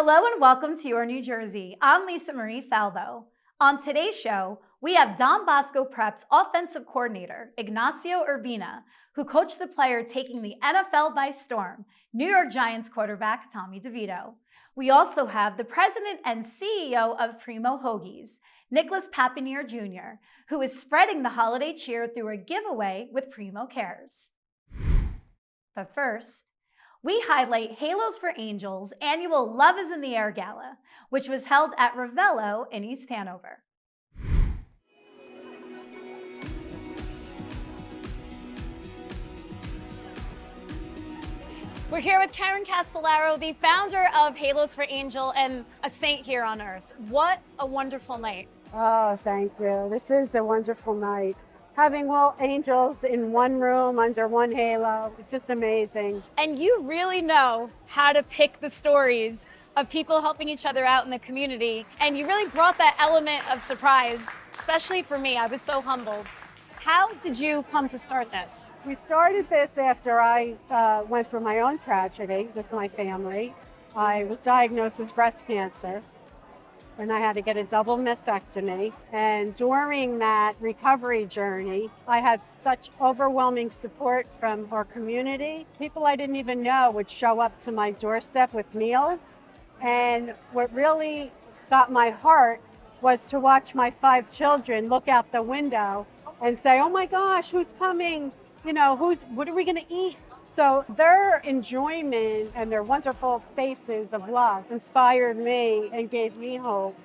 Hello and welcome to Your New Jersey. I'm Lisa Marie Falbo. On today's show, we have Don Bosco Prep's offensive coordinator, Ignacio Urbina, who coached the player taking the NFL by storm, New York Giants quarterback Tommy DeVito. We also have the president and CEO of Primo Hoagies, Nicholas Papinier Jr., who is spreading the holiday cheer through a giveaway with Primo Cares. But first, we highlight Halos for Angels' annual Love is in the Air Gala, which was held at Ravello in East Hanover. We're here with Karen Castellaro, the founder of Halos for Angel and a saint here on earth. What a wonderful night. Oh, thank you. This is a wonderful night. Having all angels in one room under one halo, it's just amazing. And you really know how to pick the stories of people helping each other out in the community. And you really brought that element of surprise, especially for me. I was so humbled. How did you come to start this? We started this after I went through my own tragedy with my family. I was diagnosed with breast cancer, and I had to get a double mastectomy. And during that recovery journey, I had such overwhelming support from our community. People I didn't even know would show up to my doorstep with meals. And what really got my heart was to watch my 5 children look out the window and say, oh my gosh, who's coming? You know, what are we gonna eat? So their enjoyment and their wonderful faces of love inspired me and gave me hope.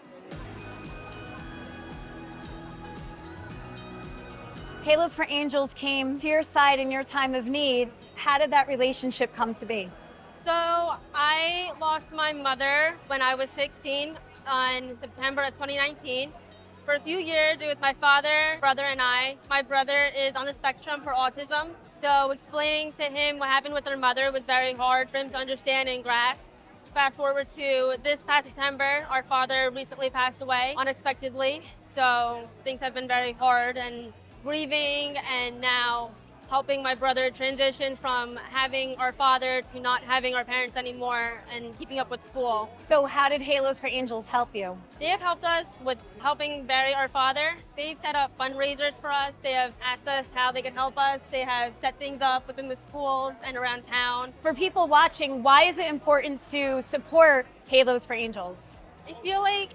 Halos for Angels came to your side in your time of need. How did that relationship come to be? So I lost my mother when I was 16 on September of 2019. For a few years, it was my father, brother, and I. My brother is on the spectrum for autism, so explaining to him what happened with her mother was very hard for him to understand and grasp. Fast forward to this past September, our father recently passed away unexpectedly, so things have been very hard, and grieving and now helping my brother transition from having our father to not having our parents anymore and keeping up with school. So how did Halos for Angels help you? They have helped us with helping bury our father. They've set up fundraisers for us. They have asked us how they could help us. They have set things up within the schools and around town. For people watching, why is it important to support Halos for Angels? I feel like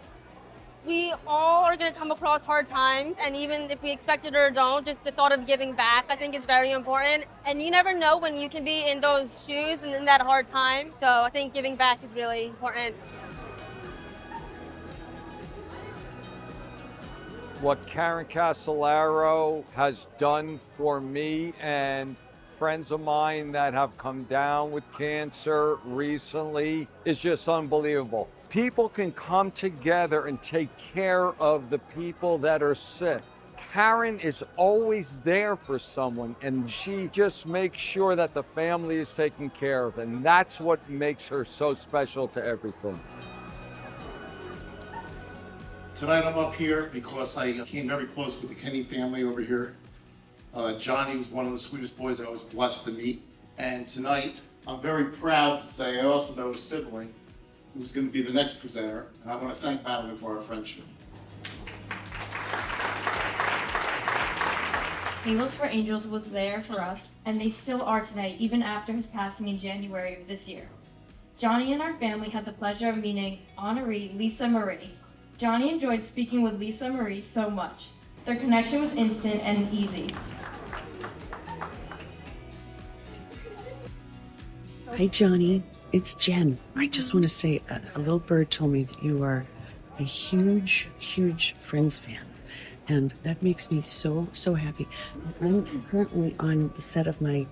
we all are going to come across hard times, and even if we expect it or don't, just the thought of giving back, I think is very important. And you never know when you can be in those shoes and in that hard time. So I think giving back is really important. What Karen Castellaro has done for me and friends of mine that have come down with cancer recently is just unbelievable. People can come together and take care of the people that are sick. Karen is always there for someone, and she just makes sure that the family is taken care of, and that's what makes her so special to everything. Tonight I'm up here because I came very close with the Kenny family over here. Johnny was one of the sweetest boys I was blessed to meet. And tonight I'm very proud to say I also know a sibling who's going to be the next presenter. And I want to thank Madeline for our friendship. Halos for Angels was there for us, and they still are tonight, even after his passing in January of this year. Johnny and our family had the pleasure of meeting honoree Lisa Marie. Johnny enjoyed speaking with Lisa Marie so much. Their connection was instant and easy. Hi, Johnny. It's Jen. I just want to say a little bird told me that you are a huge, huge Friends fan. And that makes me so, so happy. I'm currently on the set of my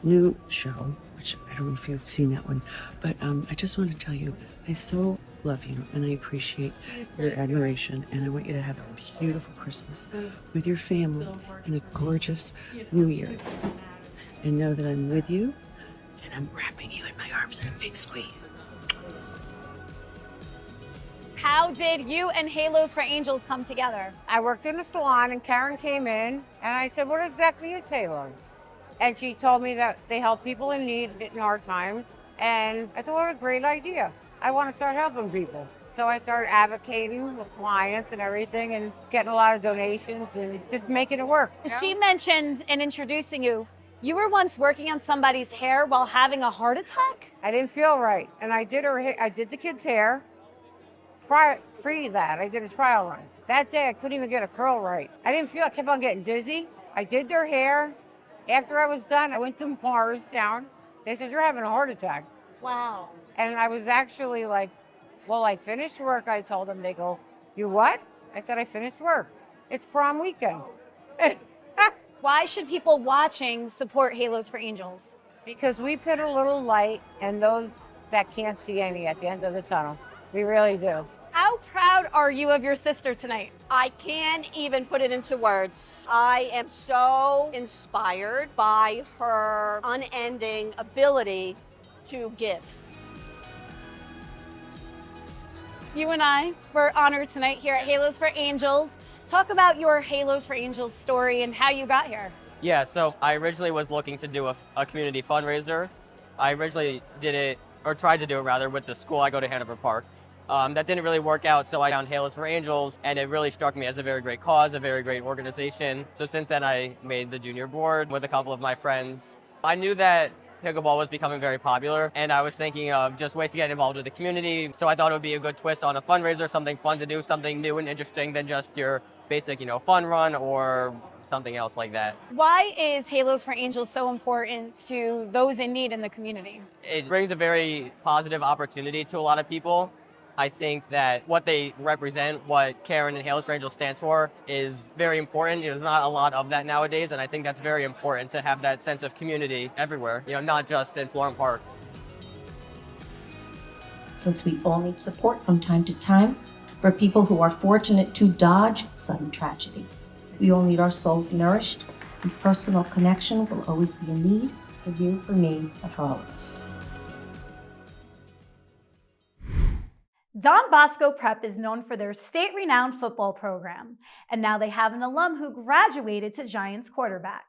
new show, which I don't know if you've seen that one. But I just want to tell you, I so love you and I appreciate your admiration. And I want you to have a beautiful Christmas with your family and a gorgeous New Year. And know that I'm with you. And I'm wrapping you in my arms in a big squeeze. How did you and Halos for Angels come together? I worked in the salon and Karen came in and I said, what exactly is Halos? And she told me that they help people in need in hard times. And I thought, what a great idea. I want to start helping people. So I started advocating with clients and everything and getting a lot of donations and just making it work. you know? She mentioned in introducing you, you were once working on somebody's hair while having a heart attack? I didn't feel right. And I did I did the kid's hair. Pre that, I did a trial run. That day, I couldn't even get a curl right. I didn't feel, I kept on getting dizzy. I did their hair. After I was done, I went to Mars down. They said, you're having a heart attack. Wow. And I was actually like, well, I finished work, I told them. They go, you what? I said, I finished work. It's prom weekend. Why should people watching support Halos for Angels? Because we put a little light in those that can't see any at the end of the tunnel. We really do. How proud are you of your sister tonight? I can't even put it into words. I am so inspired by her unending ability to give. You and I were honored tonight here at Halos for Angels. Talk about your Halos for Angels story and how you got here. Yeah, so I originally was looking to do a community fundraiser. I originally did it, or tried to do it rather, with the school I go to, Hanover Park. That didn't really work out, so I found Halos for Angels, and it really struck me as a very great cause, a very great organization. So since then, I made the junior board with a couple of my friends. I knew that pickleball was becoming very popular, and I was thinking of just ways to get involved with the community. So I thought it would be a good twist on a fundraiser, something fun to do, something new and interesting than just your basic, fun run or something else like that. Why is Halos for Angels so important to those in need in the community? It brings a very positive opportunity to a lot of people. I think that what they represent, what Karen and Halos for Angels stands for, is very important. There's not a lot of that nowadays, and I think that's very important to have that sense of community everywhere, not just in Florham Park. Since we all need support from time to time for people who are fortunate to dodge sudden tragedy. We all need our souls nourished, and personal connection will always be a need for you, for me, and for all of us. Don Bosco Prep is known for their state-renowned football program, and now they have an alum who graduated to Giants quarterback.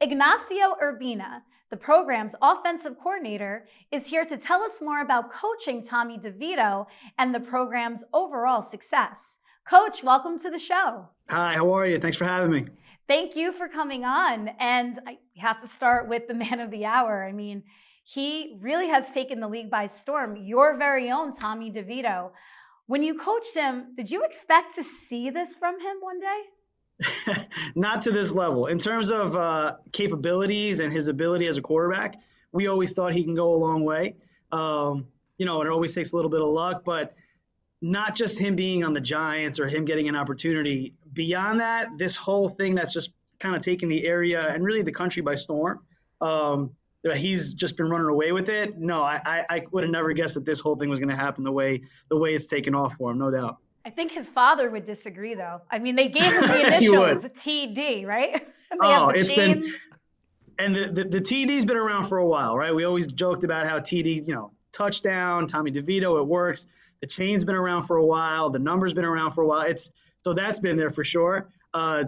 Ignacio Urbina, the program's offensive coordinator, is here to tell us more about coaching Tommy DeVito and the program's overall success. Coach, welcome to the show. Hi, how are you? Thanks for having me. Thank you for coming on. And I have to start with the man of the hour. I mean, he really has taken the league by storm. Your very own Tommy DeVito. When you coached him, did you expect to see this from him one day? Not to this level. In terms of capabilities and his ability as a quarterback, we always thought he can go a long way. And it always takes a little bit of luck, but not just him being on the Giants or him getting an opportunity. Beyond that, this whole thing that's just kind of taken the area and really the country by storm. He's just been running away with it. No, I would have never guessed that this whole thing was going to happen the way it's taken off for him, no doubt. I think his father would disagree, though. I mean, they gave him the initials, TD, right? And they have the chains. And the TD's been around for a while, right? We always joked about how TD, touchdown, Tommy DeVito, it works. The chain's been around for a while. The number's been around for a while. So that's been there for sure.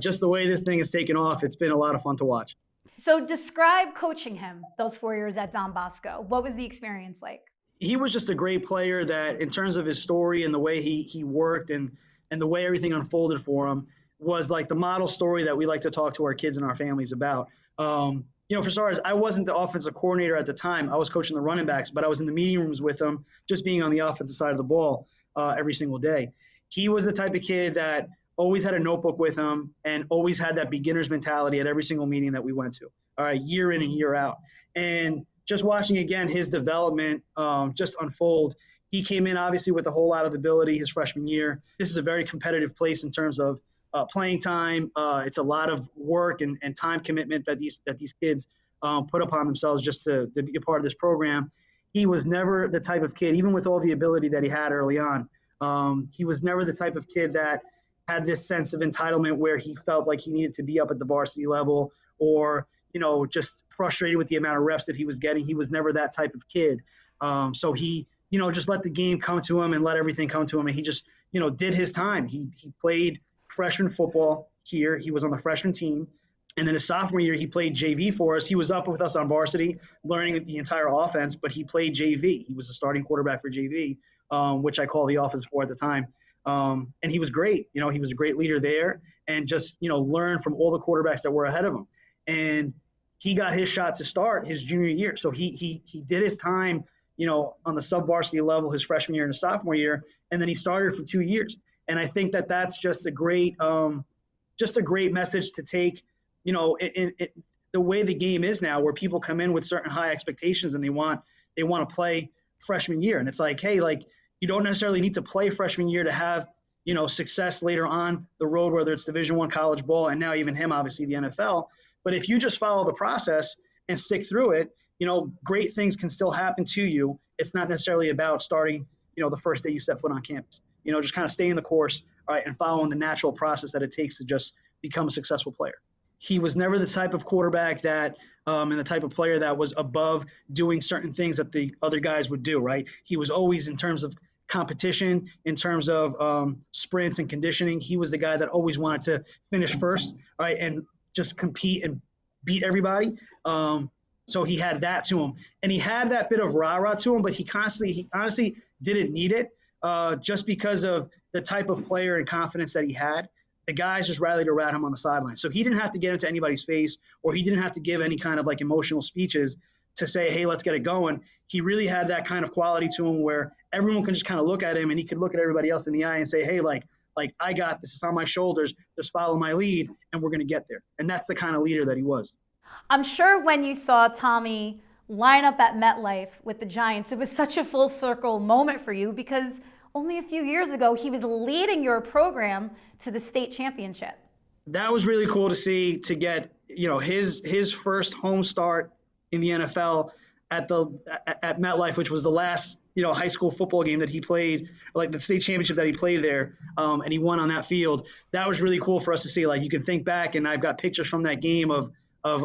Just the way this thing has taken off, it's been a lot of fun to watch. So describe coaching him those 4 years at Don Bosco. What was the experience like? He was just a great player that in terms of his story and the way he worked and the way everything unfolded for him was like the model story that we like to talk to our kids and our families about. For starters, I wasn't the offensive coordinator at the time. I was coaching the running backs, but I was in the meeting rooms with him, just being on the offensive side of the ball every single day. He was the type of kid that always had a notebook with him and always had that beginner's mentality at every single meeting that we went to, year in and year out. And just watching, again, his development just unfold. He came in, obviously, with a whole lot of ability his freshman year. This is a very competitive place in terms of playing time. It's a lot of work and time commitment that these kids put upon themselves just to be a part of this program. He was never the type of kid, even with all the ability that he had early on, he was never the type of kid that had this sense of entitlement where he felt like he needed to be up at the varsity level or, just frustrated with the amount of reps that he was getting. He was never that type of kid. So he, just let the game come to him and let everything come to him. And he just, did his time. He played freshman football here. He was on the freshman team. And then his sophomore year, he played JV for us. He was up with us on varsity, learning the entire offense, but he played JV. He was the starting quarterback for JV which I call the Office 4 at the time. And he was great. You know, he was a great leader there, and just, you know, learned from all the quarterbacks that were ahead of him. And he got his shot to start his junior year. So he did his time, you know, on the sub-varsity level his freshman year and his sophomore year, and then he started for 2 years. And I think that that's just a great message to take, you know, the way the game is now, where people come in with certain high expectations and they want to play freshman year. And it's like, hey, like, you don't necessarily need to play freshman year to have, you know, success later on the road, whether it's Division I college ball and now even him, obviously the NFL. But if you just follow the process and stick through it, you know, great things can still happen to you. It's not necessarily about starting, you know, the first day you set foot on campus. You know, just kind of staying the course, all right, and following the natural process that it takes to just become a successful player. He was never the type of quarterback that and the type of player that was above doing certain things that the other guys would do, right? He was always, in terms of competition, in terms of sprints and conditioning, he was the guy that always wanted to finish first, right, and just compete and beat everybody. So he had that to him. And he had that bit of rah-rah to him, but he honestly didn't need it just because of the type of player and confidence that he had. The guys just rallied around him on the sideline. So he didn't have to get into anybody's face, or he didn't have to give any kind of like emotional speeches to say, hey, let's get it going. He really had that kind of quality to him where everyone can just kind of look at him, and he could look at everybody else in the eye and say, hey, like I got this, it's on my shoulders, just follow my lead and we're going to get there. And that's the kind of leader that he was. I'm sure when you saw Tommy line up at MetLife with the Giants, it was such a full circle moment for you, because only a few years ago, he was leading your program to the state championship. That was really cool to see, to get, you know, his first home start in the NFL at MetLife, which was the last, you know, high school football game that he played, like the state championship that he played there, and he won on that field. That was really cool for us to see. Like, you can think back, and I've got pictures from that game of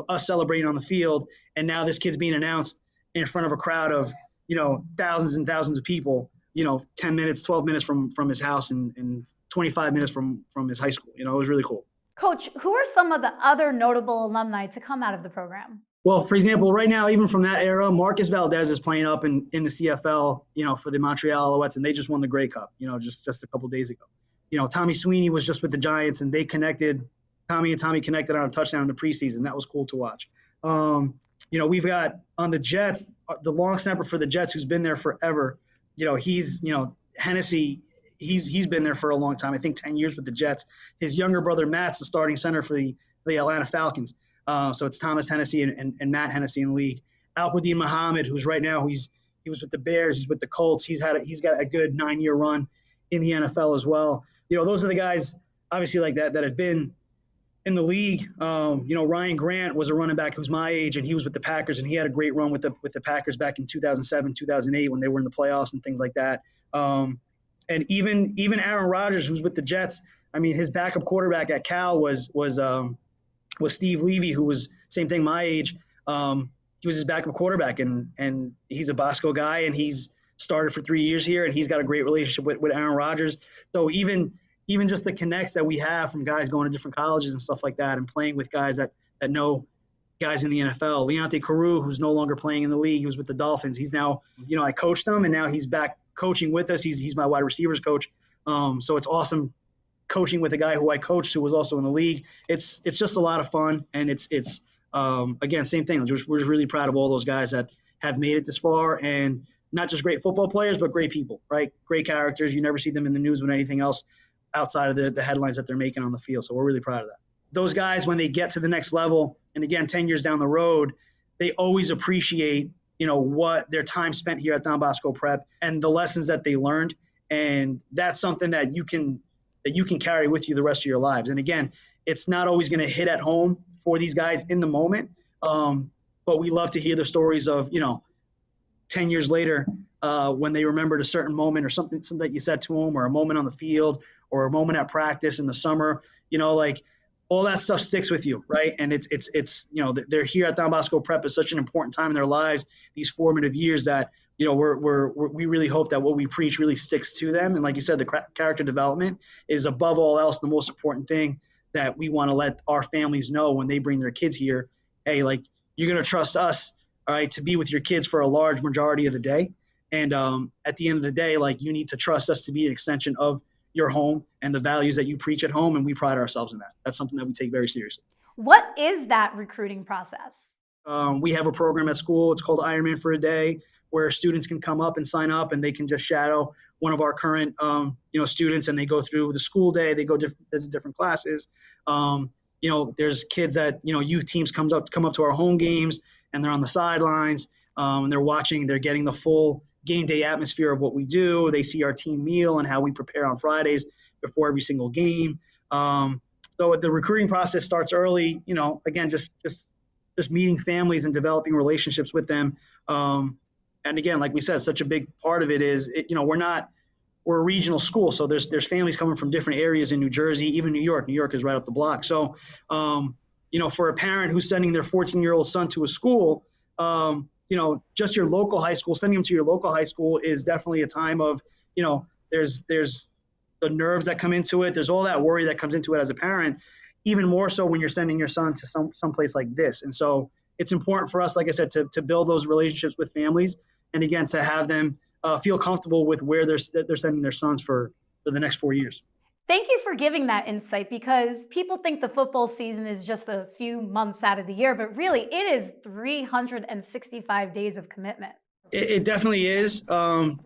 us celebrating on the field, and now this kid's being announced in front of a crowd of, you know, thousands and thousands of people, you know, 10 minutes, 12 minutes from his house, and 25 minutes from his high school. You know, it was really cool. Coach, who are some of the other notable alumni to come out of the program? Well, for example, right now, even from that era, Marcus Valdez is playing up in the CFL, you know, for the Montreal Alouettes, and they just won the Grey Cup, you know, just a couple days ago. You know, Tommy Sweeney was just with the Giants, and Tommy connected on a touchdown in the preseason. That was cool to watch. You know, we've got on the Jets, the long snapper for the Jets, who's been there forever. You know, Hennessy, he's been there for a long time, I think 10 years with the Jets. His younger brother, Matt's the starting center for the Atlanta Falcons. So it's Thomas Hennessy and Matt Hennessy in the league. Alquadine Muhammad, who's right now, he was with the Bears, he's with the Colts. He's got a good 9-year run in the NFL as well. You know, those are the guys, obviously, like that have been in the league. You know, Ryan Grant was a running back who's my age, and he was with the Packers, and he had a great run with the Packers back in 2007, 2008 when they were in the playoffs and things like that. And even Aaron Rodgers, who's with the Jets, I mean, his backup quarterback at Cal was Steve Levy, who was same thing, my age. He was his backup quarterback, and he's a Bosco guy, and he's started for 3 years here, and he's got a great relationship with Aaron Rodgers. So even just the connects that we have from guys going to different colleges and stuff like that, and playing with guys that know guys in the NFL. Leonte Carew, who's no longer playing in the league, he was with the Dolphins. He's now, you know, I coached him, and now he's back coaching with us. He's my wide receivers coach. So it's awesome coaching with a guy who I coached who was also in the league. It's just a lot of fun, and it's again, same thing. We're just really proud of all those guys that have made it this far, and not just great football players, but great people, right? Great characters. You never see them in the news with anything else outside of the headlines that they're making on the field. So we're really proud of that. Those guys, when they get to the next level, and again, 10 years down the road, they always appreciate, you know, what their time spent here at Don Bosco Prep and the lessons that they learned. And that's something that you can carry with you the rest of your lives. And again, it's not always going to hit at home for these guys in the moment. But we love to hear the stories of, you know, 10 years later, when they remembered a certain moment or something that you said to them, or a moment on the field, or a moment at practice in the summer, you know, like all that stuff sticks with you, right? And it's you know, they're here at Don Bosco Prep at such an important time in their lives, these formative years, that, you know, we really hope that what we preach really sticks to them. And like you said, the character development is above all else the most important thing that we want to let our families know when they bring their kids here. Hey, like, you're going to trust us, all right, to be with your kids for a large majority of the day. And at the end of the day, like, you need to trust us to be an extension of your home and the values that you preach at home. And we pride ourselves in that. That's something that we take very seriously. What is that recruiting process? We have a program at school. It's called Ironman for a Day, where students can come up and sign up, and they can just shadow one of our current, students, and they go through the school day. They go there's different classes. There's kids that, youth teams come up to our home games, and they're on the sidelines, and they're watching. They're getting the full game day atmosphere of what we do. They see our team meal and how we prepare on Fridays before every single game. So the recruiting process starts early. Again, just meeting families and developing relationships with them. And again, like we said, such a big part of it is, we're a regional school. So there's families coming from different areas in New Jersey, even New York. New York is right up the block. So, for a parent who's sending their 14-year-old son to a school, just your local high school, sending them to your local high school is definitely a time of, there's the nerves that come into it. There's all that worry that comes into it as a parent, even more so when you're sending your son to some place like this. And so it's important for us, like I said, to build those relationships with families, and again, to have them feel comfortable with where they're sending their sons for the next 4 years. Thank you for giving that insight, because people think the football season is just a few months out of the year, but really it is 365 days of commitment. It definitely is.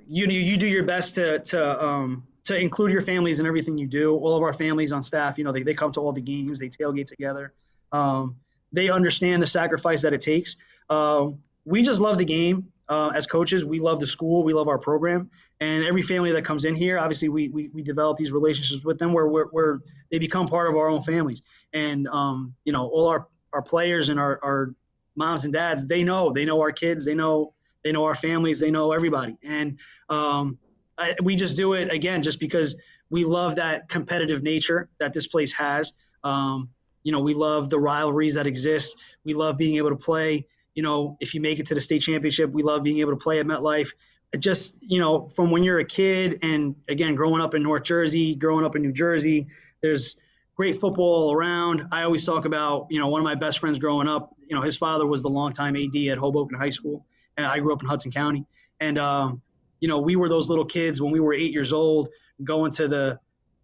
You do your best to include your families in everything you do. All of our families on staff, they come to all the games, they tailgate together. They understand the sacrifice that it takes. We just love the game. As coaches, we love the school, we love our program, and every family that comes in here, obviously we develop these relationships with them where they become part of our own families. And all our players and our moms and dads, they know our kids, they know our families, they know everybody. And we just do it again just because we love that competitive nature that this place has. We love the rivalries that exist. We love being able to play. If you make it to the state championship, we love being able to play at MetLife. Just, from when you're a kid, and again, growing up in North Jersey, growing up in New Jersey, there's great football all around. I always talk about, one of my best friends growing up, his father was the longtime AD at Hoboken High School, and I grew up in Hudson County. And, we were those little kids when we were 8 years old going to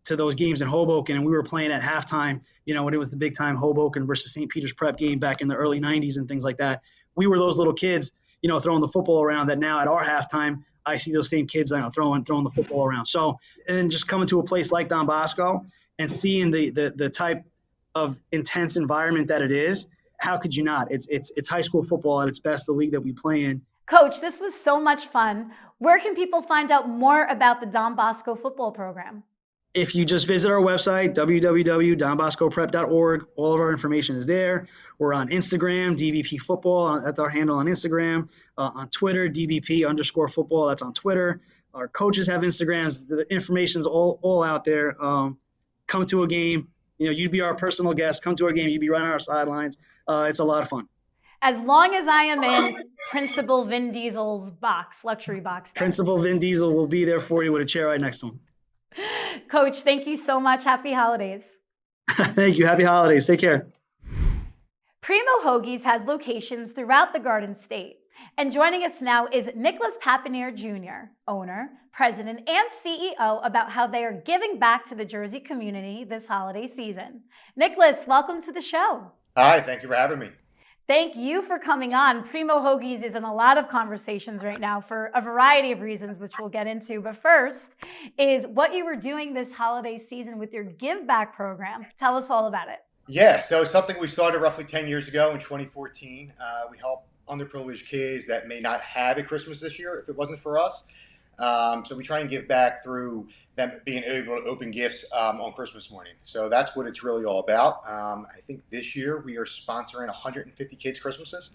those games in Hoboken, and we were playing at halftime, when it was the big time Hoboken versus St. Peter's Prep game back in the early 90s and things like that. We were those little kids, throwing the football around, that now at our halftime, I see those same kids throwing the football around. So, and then just coming to a place like Don Bosco and seeing the type of intense environment that it is, how could you not? It's high school football at its best, the league that we play in. Coach, this was so much fun. Where can people find out more about the Don Bosco football program? If you just visit our website, www.donboscoprep.org, all of our information is there. We're on Instagram, DBP Football, that's our handle on Instagram. On Twitter, DBP_football, that's on Twitter. Our coaches have Instagrams. The information's all out there. Come to a game. You'd be our personal guest. Come to our game. You'd be right on our sidelines. It's a lot of fun. As long as I am in Principal Vin Diesel's luxury box. Principal Vin Diesel will be there for you with a chair right next to him. Coach, thank you so much. Happy holidays. Thank you. Happy holidays. Take care. Primo Hoagies has locations throughout the Garden State. And joining us now is Nicholas Papinier Jr., owner, president, and CEO, about how they are giving back to the Jersey community this holiday season. Nicholas, welcome to the show. Hi, thank you for having me. Thank you for coming on. Primo Hoagies is in a lot of conversations right now for a variety of reasons, which we'll get into. But first is what you were doing this holiday season with your Give Back program. Tell us all about it. Yeah, so it's something we started roughly 10 years ago in 2014. We help underprivileged kids that may not have a Christmas this year if it wasn't for us. So we try and give back through them being able to open gifts on Christmas morning. So that's what it's really all about. I think this year we are sponsoring 150 kids' Christmases.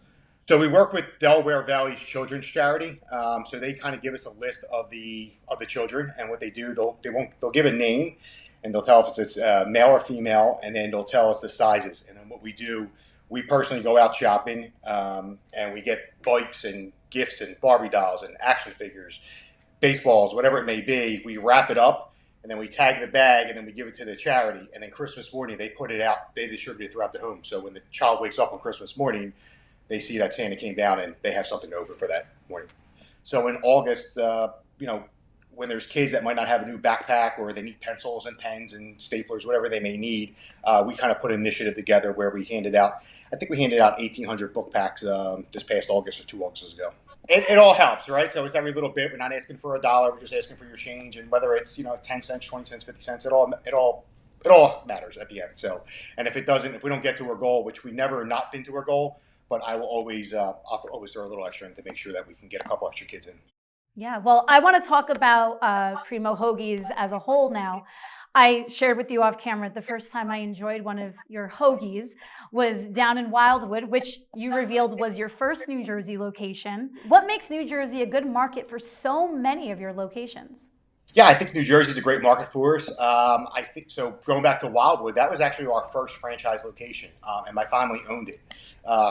So we work with Delaware Valley's Children's Charity. So they kind of give us a list of the children, and what they do, they'll give a name, and they'll tell us if it's male or female, and then they'll tell us the sizes. And then what we do, we personally go out shopping, and we get bikes and gifts and Barbie dolls and action figures, baseballs, whatever it may be. We wrap it up, and then we tag the bag, and then we give it to the charity. And then Christmas morning, they put it out. They distribute it throughout the home. So when the child wakes up on Christmas morning, they see that Santa came down, and they have something to open for that morning. So in August, when there's kids that might not have a new backpack or they need pencils and pens and staplers, whatever they may need, we kind of put an initiative together where we handed out, I think we handed out 1,800 book packs this past August or 2 Augusts ago. It all helps, right? So it's every little bit. We're not asking for $1. We're just asking for your change. And whether it's, 10 cents, 20 cents, 50 cents, it all matters at the end. So, and if we don't get to our goal, which we never not been to our goal, but I will always throw a little extra in to make sure that we can get a couple extra kids in. Yeah, well, I want to talk about Primo Hoagies as a whole now. I shared with you off camera the first time I enjoyed one of your hoagies was down in Wildwood, which you revealed was your first New Jersey location. What makes New Jersey a good market for so many of your locations? Yeah, I think New Jersey is a great market for us. I think so. Going back to Wildwood, that was actually our first franchise location, and my family owned it.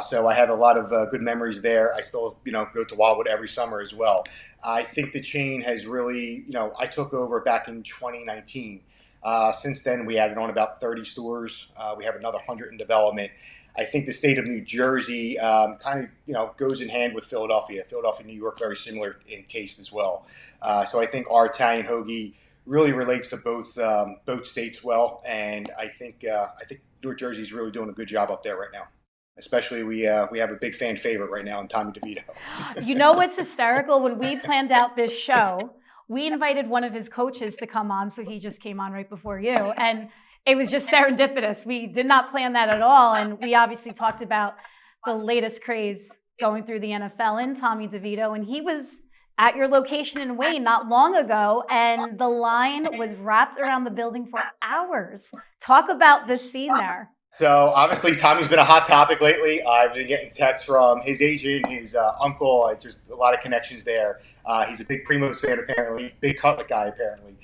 So I have a lot of good memories there. I still, go to Wildwood every summer as well. I think the chain has really, I took over back in 2019. Since then, we added on about 30 stores. We have another 100 in development. I think the state of New Jersey kind of, goes in hand with Philadelphia. Philadelphia and New York, very similar in taste as well. So I think our Italian hoagie really relates to both states well. And I think New Jersey is really doing a good job up there right now. Especially we have a big fan favorite right now in Tommy DeVito. You know what's hysterical? When we planned out this show, we invited one of his coaches to come on, so he just came on right before you. And it was just serendipitous. We did not plan that at all. And we obviously talked about the latest craze going through the NFL in Tommy DeVito. And he was at your location in Wayne not long ago, and the line was wrapped around the building for hours. Talk about this scene there. So obviously Tommy's been a hot topic lately. I've been getting texts from his agent, his uncle, just a lot of connections there. He's a big Primos fan apparently, big Cutlet guy apparently.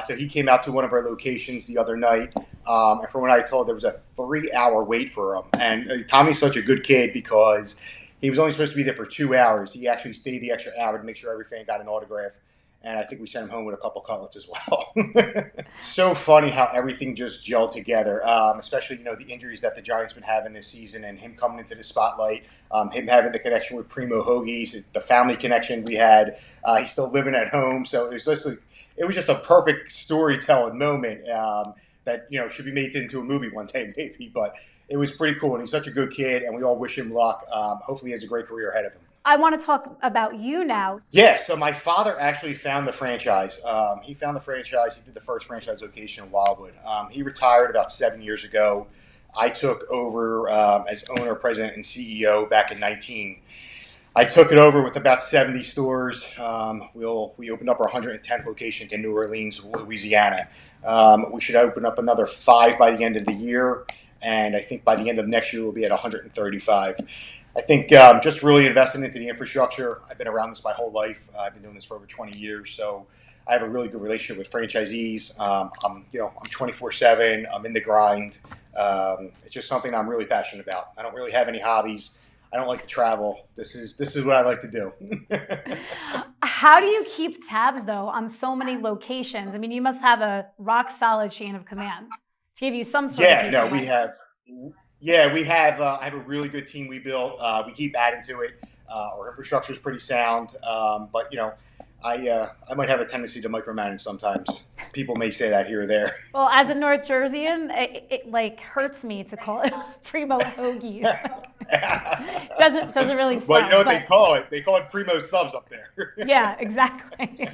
So he came out to one of our locations the other night. And from what I told, there was a 3-hour wait for him. And Tommy's such a good kid because he was only supposed to be there for 2 hours. He actually stayed the extra hour to make sure every fan got an autograph. And I think we sent him home with a couple cutlets as well. So funny how everything just gelled together, especially, the injuries that the Giants been having this season and him coming into the spotlight, him having the connection with Primo Hoagies, the family connection we had. He's still living at home. So it was just a perfect storytelling moment that, should be made into a movie one day maybe. But it was pretty cool. And he's such a good kid, and we all wish him luck. Hopefully he has a great career ahead of him. I want to talk about you now. Yeah, so my father actually found the franchise. He found the franchise. He did the first franchise location in Wildwood. He retired about 7 years ago. I took over as owner, president, and CEO back in 19. I took it over with about 70 stores. We opened up our 110th location in New Orleans, Louisiana. We should open up another 5 by the end of the year, and I think by the end of next year we'll be at 135. I think just really investing into the infrastructure. I've been around this my whole life. I've been doing this for over 20 years, so I have a really good relationship with franchisees. I'm 24/7. I'm in the grind. It's just something I'm really passionate about. I don't really have any hobbies. I don't like to travel. This is what I like to do. How do you keep tabs though on so many locations? I mean, you must have a rock solid chain of command to give you some sort of peace of mind. We have. I have a really good team we built. We keep adding to it. Our infrastructure is pretty sound, but I might have a tendency to micromanage sometimes. People may say that here or there. Well, as a North Jerseyan, it like hurts me to call it Primo Hoagie. doesn't really. Well, you know what they call it? They call it Primo Subs up there. Yeah, exactly.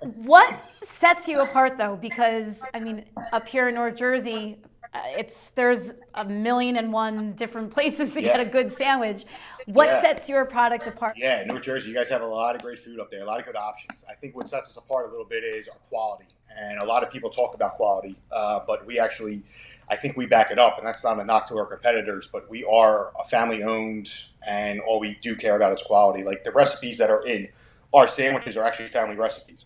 What sets you apart though? Because I mean, up here in North Jersey, there's 1,000,001 different places to get a good sandwich. What sets your product apart? Yeah, North Jersey, you guys have a lot of great food up there, a lot of good options. I think what sets us apart a little bit is our quality. And a lot of people talk about quality, but I think we back it up. And that's not a knock to our competitors, but we are a family owned, and all we do care about is quality. Like the recipes that are in our sandwiches are actually family recipes.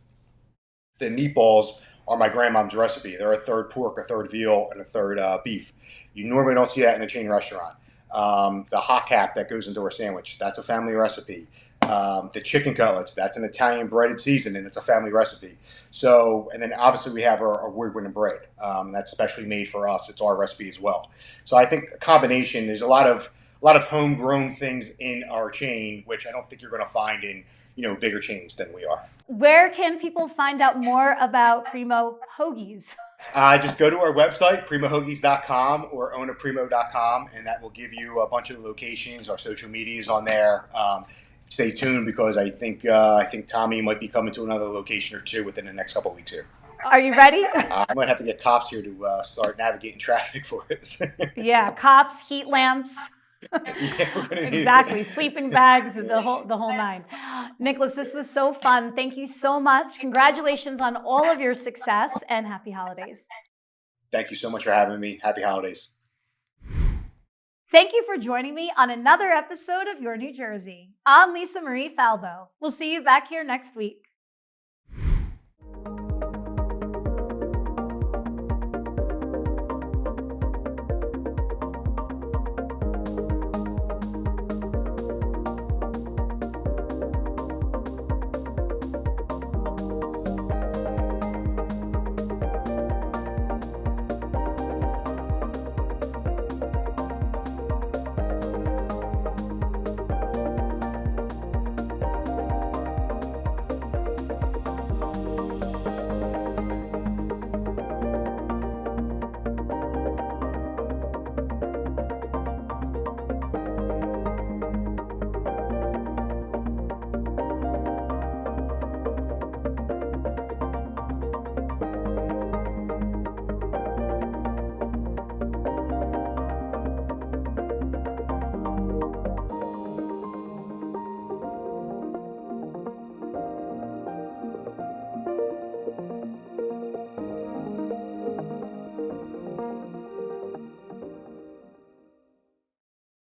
The meatballs are my grandmom's recipe. They're a third pork, a third veal, and a third beef. You normally don't see that in a chain restaurant. The hot cap that goes into our sandwich, that's a family recipe. The chicken cutlets, that's an Italian breaded season, and it's a family recipe. So, and then obviously we have our award-winning bread. That's specially made for us. It's our recipe as well. So I think a combination, there's a lot of lot of homegrown things in our chain, which I don't think you're going to find in, bigger chains than we are. Where can people find out more about Primo Hoagies? Just go to our website, primohoagies.com or ownaprimo.com, and that will give you a bunch of locations. Our social media is on there. Stay tuned because I think Tommy might be coming to another location or two within the next couple of weeks here. Are you ready? I might have to get cops here to start navigating traffic for us. Yeah, cops, heat lamps. Exactly, sleeping bags, the whole nine. Nicholas, this was so fun. Thank you so much. Congratulations on all of your success and happy holidays. Thank you so much for having me. Happy holidays. Thank you for joining me on another episode of Your New Jersey. I'm Lisa Marie Falbo. We'll see you back here next week.